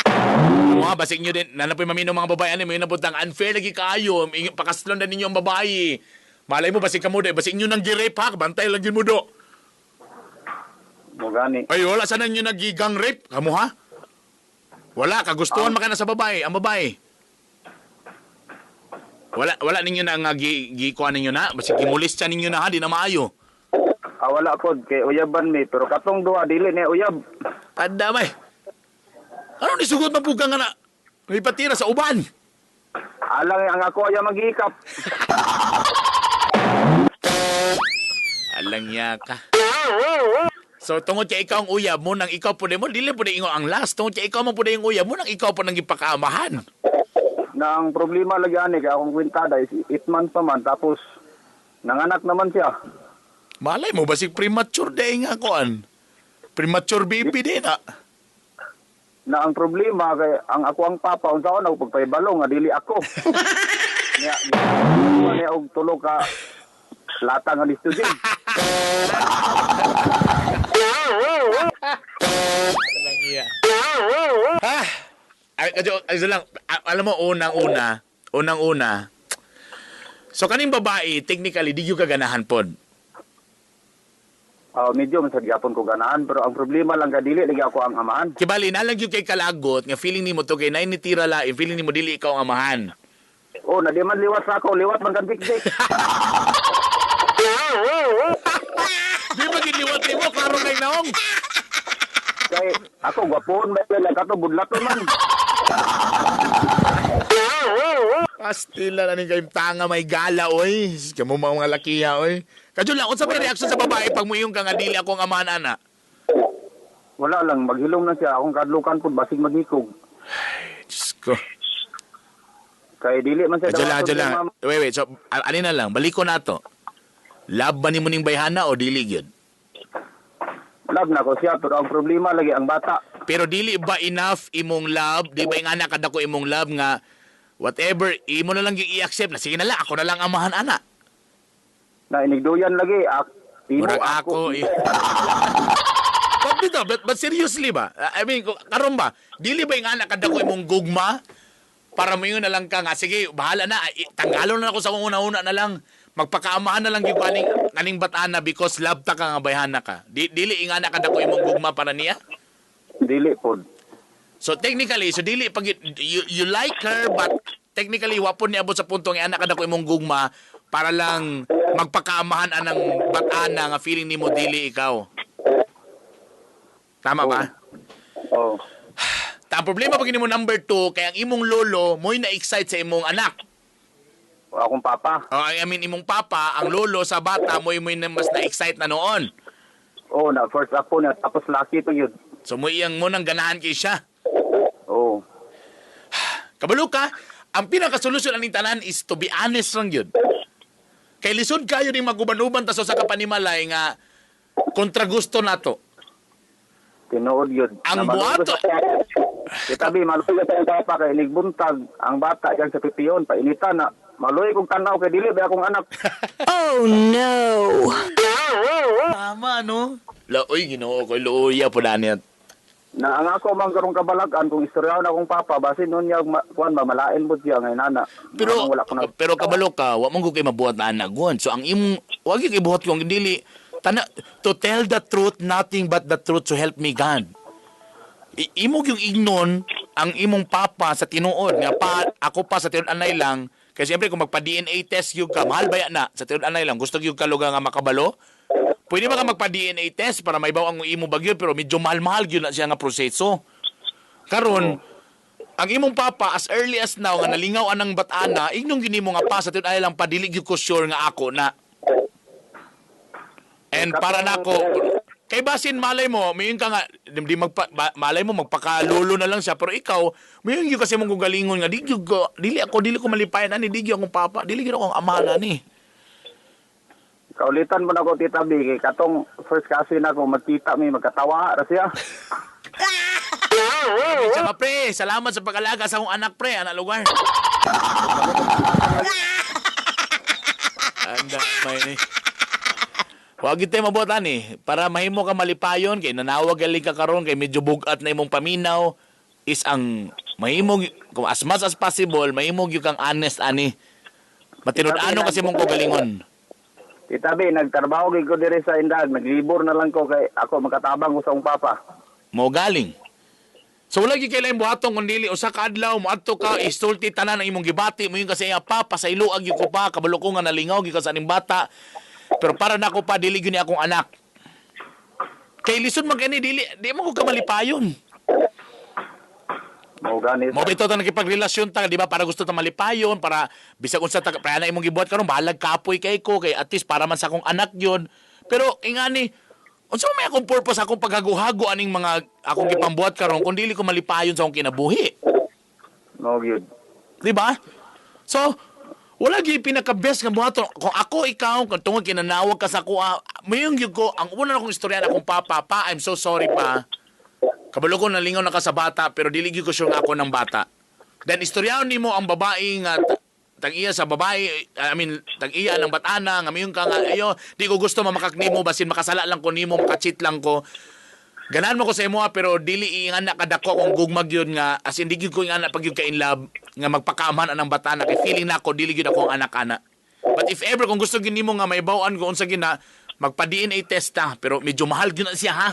Mga basik nyo din. Nanapoy mamino mga babae. Ano, may nabutang unfair lagi kayo. Pakaslon na ninyo ang babae. Malay mo, basik ka mo. Basik nyo nang girep ha. Bantay lang yun mo do. mo gani. Ay, wala sana nyo nagigang rape. Kamu ha? Wala. Kagustuhan maka na sa babae. Ang babae. Wala ninyo na nga gikuha ninyo na. Basik gimulis siya ninyo na ha. Di na maayo. Wala pod kay uyaban mi pero katong duha dili ni uyab. Tanda may. Ano ni sugot mapugang nga na? May patira sa uban. Alang ang ako ay magikap. Alang niya ka. So, tungod kay ikaw ang uyab mo, nang ikaw po mo, dili po na ingo ang last. Tungod kay ikaw man po na yung uyab mo, nang ikaw po nang ipakaamahan. Na ang problema lagi ani kay akong kwintada is 8 months pa man tapos nanganak naman siya. Malay mo, basig premature day nga koan. Premature baby din na. Na ang problema kay ang ako ang papa unsa ko nagpagpaybalo nga dili ako. Niya og tulo ka lata nga listusin. Alang iya. Ha? Ay, lang, alam mo, unang-una. So, kaning babae, technically, di yung kaganahan pod. Medyo masagyapon ko ganahan pero ang problema lang dili lagi ako ang amahan. Kibali, nalang yung kay kalagot, nga feeling ni mo to kay nain ni tira lain, feeling ni mo dili ikaw ang amahan. Oh, na di man liwat sa ako, liwat man kan dik-dik. Di ba giliwat ni mo, klaro na yung naong. Kay ako gwapon ba lang kato budlaton man. Pastila na ni kayong tanga may gala, oy. Kamu mga lakiya, oy. Kadyo lang, unsa may reaction sa babae pag muyong ka nga dili akong amahan, ana? Wala lang, maghilom na siya akong kadlukan pud basig magikog. Diyos ko. Kay dili man siya Kadyo lang. Wait. So, alin na lang, baliko na to. Love ba ni mo ning bayhana o dili gyud? Love na ko siya pero ang problema lagi ang bata. Pero dili ba enough imong love? Di ba yung anak kadako imong love nga whatever, imo na lang yung i-accept na sige na lang, ako na lang amahan, ana. Na inigduyan lagi Murag ako. But seriously ba? I mean, karon ba? Dili ba yung anak kadako imong gugma? Para mo yun na lang ka nga, sige, bahala na. Tanggalon na ako sa una-una na lang. Magpakaamahan na lang yung kaning batana because love ta ka nga bayhana ka. Dili yung anak kadako imong gugma para niya? Dili pod. So technically, so dili pag you like her but technically wapon niabot sa punto nga anak kada ko imong gugma para lang magpakaamahan anang bata-ana nga feeling nimo dili ikaw. Tama ba? Oh. Ta ang problema pag nimo number 2 kay ang imong lolo mo'y na-excite sa imong anak. O akong papa. I mean imong papa, ang lolo sa bata mo'y mas na-excite na noon. Oh, na first ako na tapos laki to yun. So mo iyang mo nang ganahan kay siya. Oh. Kabalo ka, ang pinakasolusyon aning tanan is to be honest lang yun. Kay lisod kayo ning maguban-uban taso sa kapanimalay nga kontra gusto nato. Tinuod yun. Ang buhato. Itabi, maluoy ka ang papa kay nigbuntag. Ang bata dyan sa pipiyon, painitan na. Maluoy kong tanaw kay dili ba akong anak. Oh no! Tama, no? Laoy, ginoo ko. Luoya po na niya. Na ang ako man karong kabalagan kung istoryaw na akong papa basin nun niya kuan ba malain mo siya ngay nana. Pero wala ko na. pero kabalo ka, wa mong kay mabuhat na anak gon. So ang imong wag gyud ibuhat kung dili to tell the truth, nothing but the truth to help me God. Imo yung ignon ang imong papa sa tinuod nga pa ako pa sa tinuod anay lang. Kasi siyempre kung magpa-DNA test yung ka, mahal ba yan na? Sa tinuod anay lang, gusto yung kaluga nga makabalo? Pwede ba ka magpa-DNA test para maibaw ang imo bagyo pero medyo mahal-mahal yun na siya nga proseso. Karon, ang imong papa as early as now nga nalingaw anang batana, ignong gini mo nga pa sa tinuod anay lang padilig yung ko sure nga ako na. And para nako kay basin malay mo, mayon ka nga malay mo magpakalulo na lang siya pero ikaw, mayon gyud kasi mong galingon nga dili ko malipayan ani di gyud akong papa, dili gyud akong amahan ani. Kaulitan mo na ko tita B kay katong first cousin ako magkita mi magkatawa ra siya. Tsaka pre, salamat sa pag-alaga sa akong anak pre, anak lugar. Anda may ni. Wag ite mabutan eh. Para mahimo ka malipayon kay nanawag gali ka karon kay medyo bugat na imong paminaw is ang mahimo kung as much as possible mahimo gyud kang honest ani. Matinud-ano kasi mong kogalingon. Tita B, nagtrabaho gid ko diri sa Indag, naglibor na lang ko kay ako makatabang ko sa akong papa. Mo galing. So wala gyud kay lain buhaton kun dili usa ka adlaw moadto ka isulti tanan ang imong gibati mo yung kasi papa sa iluag gyud ko pa kabalo ko nga nalingaw gyud ka sa aning bata. Pero para nako pa dili gyud ni akong anak. Kay lisod man kani dili di mo ko kamalipayon. Mo gani. Mo bitaw ta nakipagrelasyon ta di ba para gusto ta malipayon para bisag unsa ta para na imong gibuhat karon bahalag kapoy kay ko kay at least para man sa akong anak yon. Pero ingani unsa may akong purpose akong paghago-hago aning mga akong gipambuhat karon kun dili ko malipayon sa akong kinabuhi. No gyud. Di ba? So wala gyud pinaka-best nga buhaton. Kung ako ikaw kung tungod kinanawag ka sa kuha, mayong gyud ko ang una akong istorya na akong papa, I'm so sorry pa. Kabalo ko nalingaw na ka sa bata pero dili gyud ko sure nga ako ng bata. Then istoryaon nimo ang babae nga tag-iya sa babae, tag-iya ng batana nga mayong ka nga ayo, di ko gusto mamakak nimo basin makasala lang ko nimo, maka-cheat lang ko. Ganahan mo ko sa imo pero dili ingana kadako kung gugmag yun nga as in di gyud ko ingana pag yun ka in love nga magpakaman anang bata na kay feeling nako dili gyud ako ang anak-ana. But if ever kung gusto gyud nimo nga may bawaan ko unsa gyud na magpa-DNA test ta pero medyo mahal gyud na siya ha.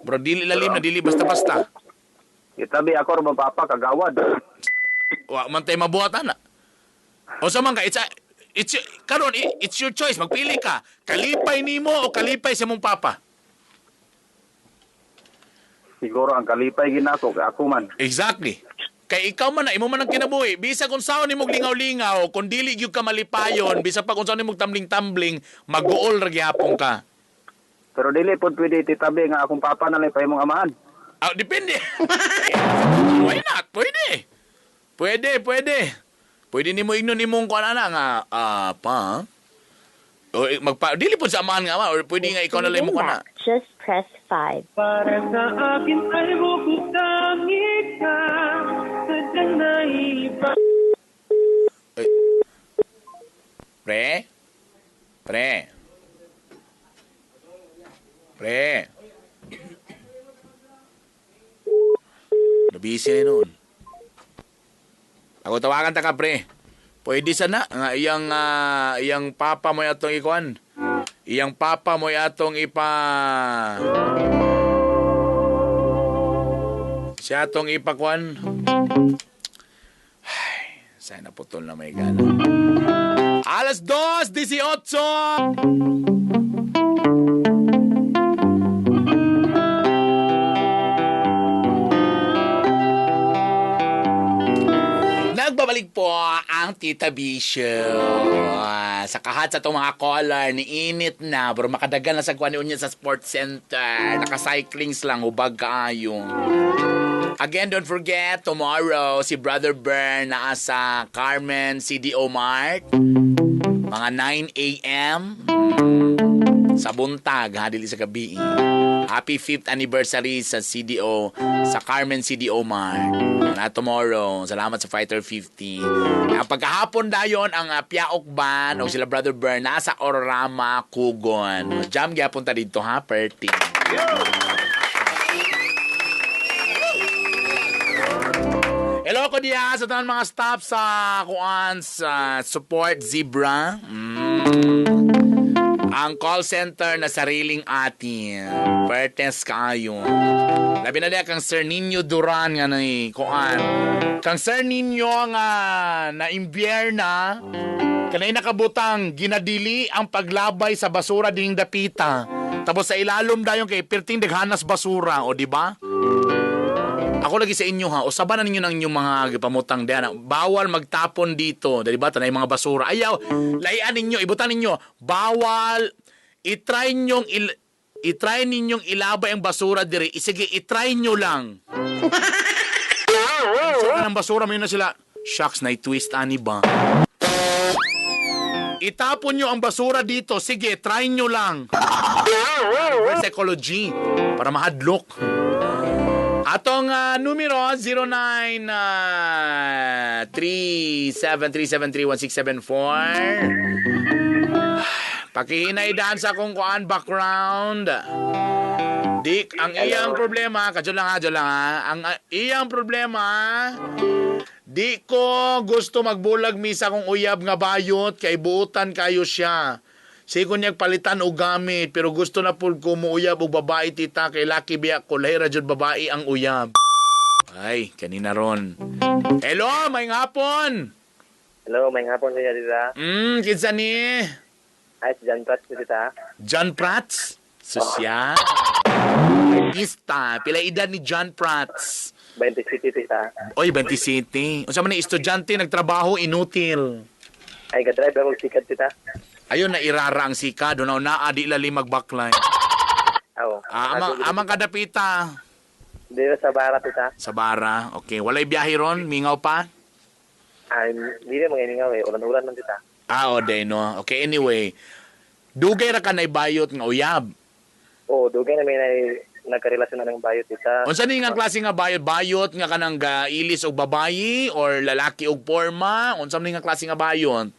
Bro dili lalim na dili basta-basta. Itabi ako ro papa kagawad. Wa man tay mabuhat ana. O sa man ka it's your choice magpili ka. Kalipay nimo o kalipay sa mong papa. Siguro ang kalipay ginako ako man. Exactly. Kay ikaw man na imo man ang kinabuhi. Bisa kung saan nimo lingaw-lingaw, kung dili gyud ka malipayon, bisa pa kung saan nimo tambling-tambling, mag-uol ra gyapon ka. Pero dili pod pwede titabi nga akong papa na lang pa imong amahan. Depende. Why not? Pwede. Pwede nimo ignon nimong kuan ana nga pa. O dili pod sa amahan nga or pwede nga ikaw na lang mo kana. Just press 5. Para sa akin ay bubukangin ka, sadyang naiba. Pre. Nabisi na noon. Ako tawagan ta ka, pre. Pwede sana nga iyang papa mo atong ikuan. Iyang papa mo atong Siya tong ipakwan. Ay, sana putol na may gana. Alas 2:18. Nagbabalik po ang Tita Bisho. Sa kahat sa itong mga caller, ni init na. Pero makadagan na sa kuwan niya sa sports center. Naka-cyclings lang, hubag kaayo. Again, don't forget, tomorrow, si Brother Bern na sa Carmen CDO Mart. Mga 9 a.m. Sa buntag, ha, dili sa gabi. Happy 5th anniversary sa CDO, sa Carmen CDO Mart. Na tomorrow, salamat sa Fighter 50. Pagkahapon dayon ang Piaok Band o sila Brother Bern nasa Ororama, Kugon. Jam gyapon ta dito ha, perti. Hello ko diya sa tanan mga staff sa kuan sa Support Zebra. Ang call center na sariling atin. Pertes kaayo. Labi na diya kang Sir Nino Duran nga na kuan. Kang Sir Nino nga na imbierna kanay nakabutang ginadili ang paglabay sa basura dining dapita. Tapos sa ilalom dayon kay perting daghanas basura, o di ba? Ako lagi sa inyo ha, usaban na ninyo ng inyong mga pamutang diyan. Bawal magtapon dito, di ba? Tanay mga basura. Ayaw, layan ninyo, ibutan ninyo. Bawal, itry ninyong ilabay ang basura diri. Sige, itry nyo lang. Saan ang basura, may na sila. Shucks, na-twist ani ba? Itapon nyo ang basura dito. Sige, try nyo lang. Psychology. Para mahadlok. Atong numero 0937373167 pakihinay daan sa kung kuan background. Dik, ang iyang problema, kadyo lang ha. Ang iyang problema, di ko gusto magbulag misa kung uyab nga bayot kay buutan kayo siya. Sigon niyag palitan og gamit pero gusto na pud ko muuyab og babae tita kay laki biya ko lahi ra jud babae ang uyab. Ay, kanina ron. Hello, may ngapon. Hello, may hapon siya tita. Kinsa ni? Ay, si John Prats tita. John Prats? Susya? Artista. Pila edad ni John Prats? 20 City tita. Oy, 20 City. Unsa man ni estudyante nagtrabaho inutil. Ay, ga-drive ako sikat tita. Ayun na irara ang sika, doon na adi lali magbackline. Oo. Amang kadapita. Dito sa Bara tita. Sa Bara, okay. Walay biyahe ron, mingaw pa? Ay, hindi na mga iningaw eh. Ulan-ulan lang tita. O day no. Okay, anyway. Dugay ra ka na ibayot nga uyab. Oo, dugay na may nagkarelasyon na ng bayot tita. Unsa ni nga klase nga bayot? Bayot nga kanang ilis og babayi or lalaki og porma? Unsa ni nga klase nga bayot?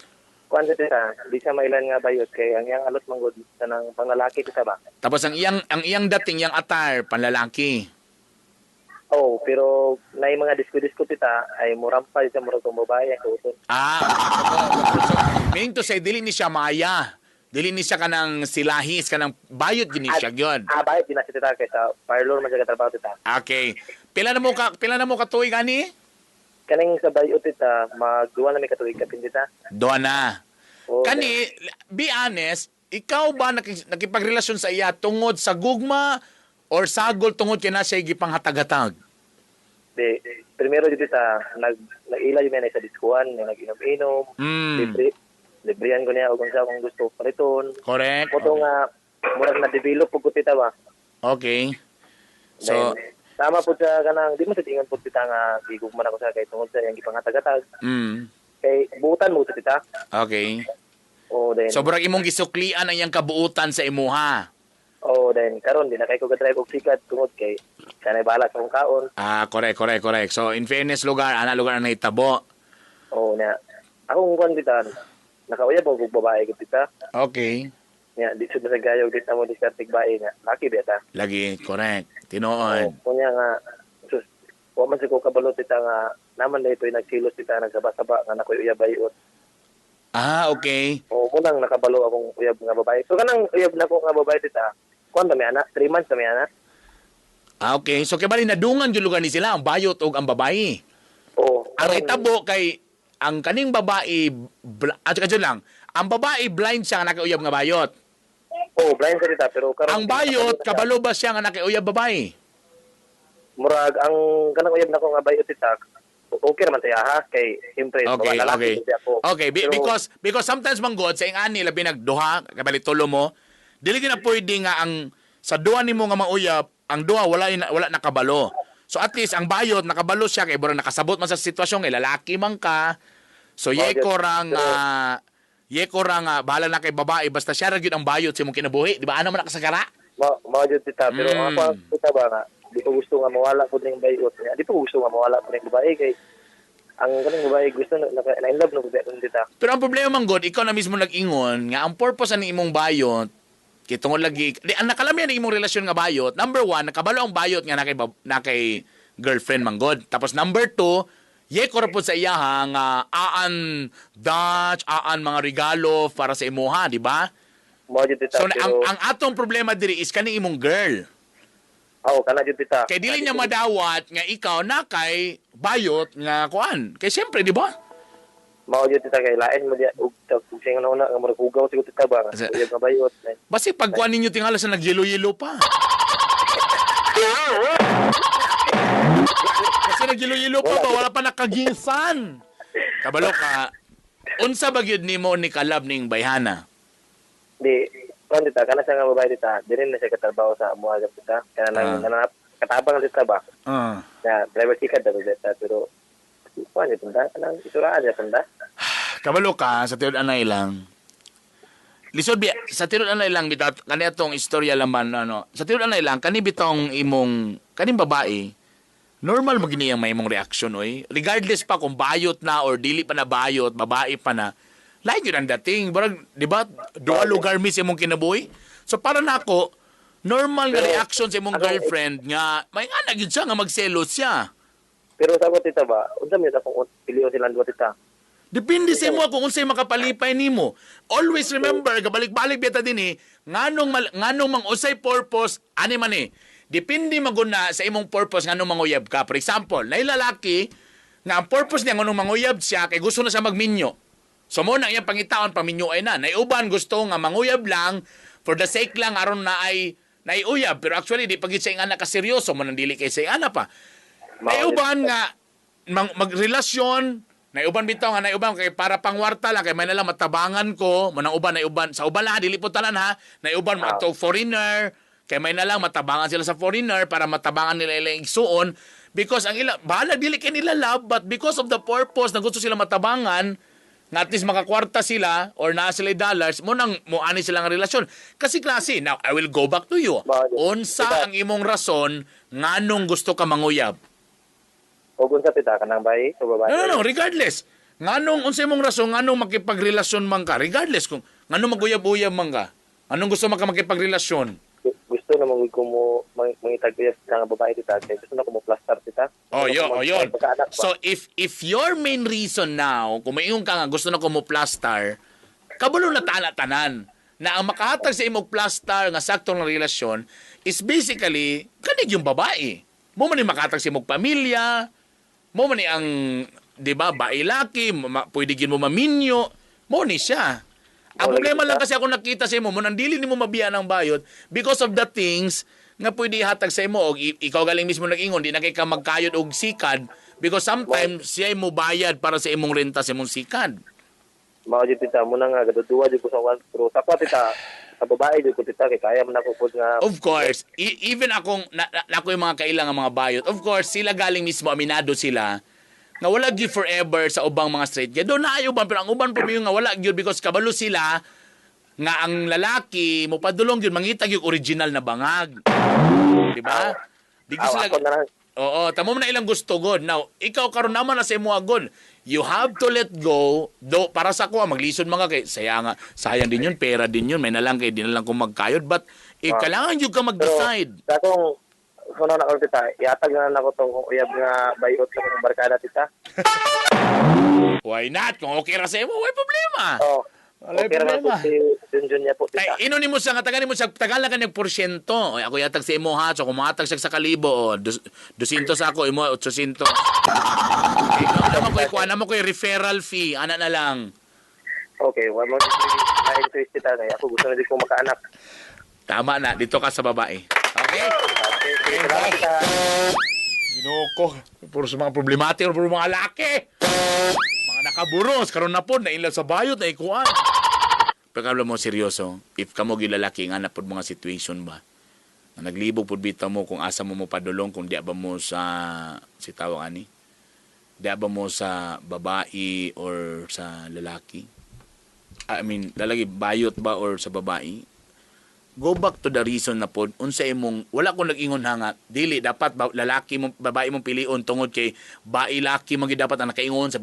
Kuan tita, di siya mailan nga bayot kay ang iyang alot manggod sa nang panlalaki tita ba. Tapos ang iyang dating yang atar panlalaki. Oh, pero nay mga disko-disko tita ay murampal siya murag tong babae ang kauton. Meaning to say dili ni siya maya. Dili ni siya kanang silahis kanang bayot gini siya gyud. Bayot din na siya tita kaysa parlor man siya katrabaho tita. Okay. Pila na mo ka tuig ani? Kaning sa bayot tita, magduwa na may katuig ka tita. Doon na. Oh, Kani, be honest, ikaw ba nakipagrelasyon sa iya tungod sa gugma or sagol tungod kay na siya gipanghatag-hatag? Di, primero dito nag-ila yung may sa diskuan, nag-inom-inom, librihan ko niya o kung siya kung gusto paliton. Correct. Ito nga, murag na-develop po ko tita ba? Okay. So, then, tama po siya kanang, di mo sa tingan po tita nga, gigugman ako siya kay tungod sa yung gipanghatag-hatag. Kay buutan mo sa tita. Okay. O then, So, burag imong gisuklian ang iyang kabuutan sa imuha. o then, karon di na kay ko ga-drive og sikat tungod kay kanay bala sa akong kaon. Correct. So, in fairness lugar ang nahitabo. O na, akong kuwan tita, nakauyab mo kong babae ko tita. Okay. Nga, di sa gayaw, di sa mo diskartig bae nga, laki ba ta? Lagi, correct. Tinoon. Kunya nga, sus, wa man siguro kabalo tita nga, naman na ito'y nagsilos tita, nagsaba-saba nga nakoy uyab bayot. Okay. O, munang nakabalo akong uyab nga babae. So, kanang uyab na ko nga babae tita, kuwan na may anak? 3 months na may anak? Okay. So kay bali nadungan yung lugar ni sila, ang bayot o ang babae. Oo. Ang itabo kay ang kaning babae, at kadyo lang, ang babae blind siya nga nakiuyab nga bayot. Oo, blind sa tita, pero karon Ang bayot, kabalo ba siya nga nakiuyab babae? murag ang kanang uyab nako nga bayot tita. Okay naman tayo ha kay siyempre Okay, okay. ako. Okay, because sometimes manggod sa ingani labi nagduha, kabali tulo mo, dili na pwede nga ang sa duha nimo nga mauyab, ang duha wala nakabalo. So at least ang bayot nakabalo siya kay burang nakasabot man sa sitwasyon kay lalaki man ka. So yeko rang bahala na kay babae basta siya ra gyud ang bayot sa imong kinabuhi, di ba? Ano man nakasagara? Mao jud tita, pero ako tita ba nga di ko gusto nga mawala ko ning bayot niya. Di ko gusto nga mawala ko ning babae kay ang kanang babae gusto na in love no tita. Pero ang problema man god, ikaw na mismo nag-ingon nga ang purpose ani imong bayot kay tungod lagi ang nakalamian ng imong relasyon nga bayot. Number 1, nakabalo ang bayot nga na kay girlfriend man god. Tapos number 2, yeko ra pud sa iyaha nga aan Dutch, aan mga regalo para sa imuha, di ba? Mao jud tita. So pero, ang atong problema diri is kani imong girl. kana jud tita. Kay dili niya madawat nga ikaw na kay bayot nga kuan. Kay siyempre, di ba? Mao jud tita kay lain mo diya ug sing una nga murag hugaw siguro tita ba. Uyab nga bayot. Basi pagkuan ninyo tingala sa nagyelo-yelo pa. Kasi nagyelo-yelo pa ba? Wala pa nakaginsan. Kabalo ka, unsa ba gyud nimo ni kalab ning bayhana? Di, tita, kana siya nga babae tita, di rin na siya katrabaho sa amuha tita. Kaya nang katabang tita ba? Na driver ticket daw tita, pero kuan niya tita, kanang isuraan niya tita. Kabalo ka, sa tinud anay lang. Lisod biya, sa tinud anay lang bitat kani atong istorya laman ano. Sa tinud anay lang kani bitong imong kaning babae. Normal mo gini ang may imong reaction oy. Regardless pa kung bayot na or dili pa na bayot, babae pa na. Like yun ang dating. Barag, di ba, duha lugar mi sa imong kinabuhi. So para nako, normal nga reaction sa imong girlfriend nga, may nga nagyud siya nga magselos siya. Pero sagot tita ba, unsa mi ta kung piliyon silang duha tita? Depende sa imo kung unsay makapalipay nimo. Always remember, kabalik-balik beta din nganong mang usay purpose, ani man depende maguna sa imong purpose nganong manguyab ka. For example, nay lalaki, nga ang purpose niya nganong manguyab siya, kay gusto na siya magminyo. So mo na iyang pangitaon paminyo ay na. Naiuban gusto nga manguyab lang for the sake lang aron na ay naiuyab. Pero actually di pagit sa ingana ka seryoso mo nang dili kay sa ingana pa. Naiuban nga magrelasyon, naiuban bitaw nga naiuban kay para pangwarta lang kay may nalang matabangan ko, mo nang uban naiuban sa uban lang dili po tanan ha. Naiuban mo ato foreigner, kay may nalang matabangan sila sa foreigner para matabangan nila ilang igsuon because ang ila bahala dili kay nila love but because of the purpose na gusto sila matabangan nga at least makakwarta sila or naa sila dollars mo nang muani sila nga relasyon. Kasi klase, now I will go back to you. Unsa ang imong rason nganong gusto ka manguyab? O unsa tita kanang bayi o babae? No, regardless. Nganong unsa imong rason nganong makipagrelasyon man ka? Regardless kung nganong maguyab-uyab man ka. Anong gusto man ka makipagrelasyon? Gusto na ko mo mangitag sa nga babae tita. Gusto na ko mo plaster tita. Oh, yun. So if your main reason now, kung maingong ka nga gusto na ko mo plaster, kabalo na tanan na ang makahatag sa imong plaster nga saktong na relasyon is basically kanig yung babae. Mo man ni makahatag sa imong pamilya, mo man ni ang, di ba, bailaki, pwede gin mo maminyo, mo ni siya. Ang problema lang kasi ako nakita sa imo, mo nang dili nimo mabiyan ang bayot because of the things nga pwede ihatag sa imo og ikaw galing mismo nag-ingon di na kay ka magkayod og sikad because sometimes siya mo bayad para sa imong renta sa imong sikad. Mao jud tita mo na nga gaduduwa jud ko sa one pero tapat tita sa babae jud ko tita kay kaya man ako pud nga. Of course, even akong nako yung mga kailang nga mga bayot. Of course, sila galing mismo aminado sila nga wala gyud forever sa ubang mga straight. Kaya doon na uban pero ang uban po nga wala gyud because kabalo sila nga ang lalaki mo padulong yun mangita yung original na bangag. Di ba? Di ko sila. Oo, tamo na ilang gusto god. Now, ikaw karon naman na sa imo god. You have to let go. Do para sa ko maglisod mga kay sayang din yun, pera din yun, may nalang kay di na lang ko magkayod but kailangan jud ka mag-decide. Pero kung na ako tita, iatag na ako tong uyab nga bayot sa barkada tita. Why not? Kung okay ra sa imo, why problema? Oh. Walay Okay naman po problema. si Junjun niya po, tita. Ay, ino ni mo sa nga taga ni mo sa tagal na kanyang porsyento. Oy, ako yatag sa imo ha, so kumatag siya sa kalibo, 200 ako, imo 800. Ano mo koy referral fee, ana na lang. Okay, one more na-interest tita. Ako gusto na din kong makaanak. Tama na, dito ka sa babae. Okay? Okay, salamat tita. Ginoko. Puro sa mga problematic, puro mga laki. Mga nakaburos, karon na po, nainlaw sa bayot, na ikuan. Pero kalo mo seryoso, if kamo gilalaki nga na po mga situation ba, na naglibog po bita mo kung asa mo padulong, kung di ba mo sa, si tawag ani, di ba mo sa babae or sa lalaki. I mean, lalaki, bayot ba or sa babae, go back to the reason na po, unsa imong, wala ko nag-ingon hanga, dili, dapat lalaki mo, babae mong pilion tungod kay bailaki mo dapat ang nakaingon sa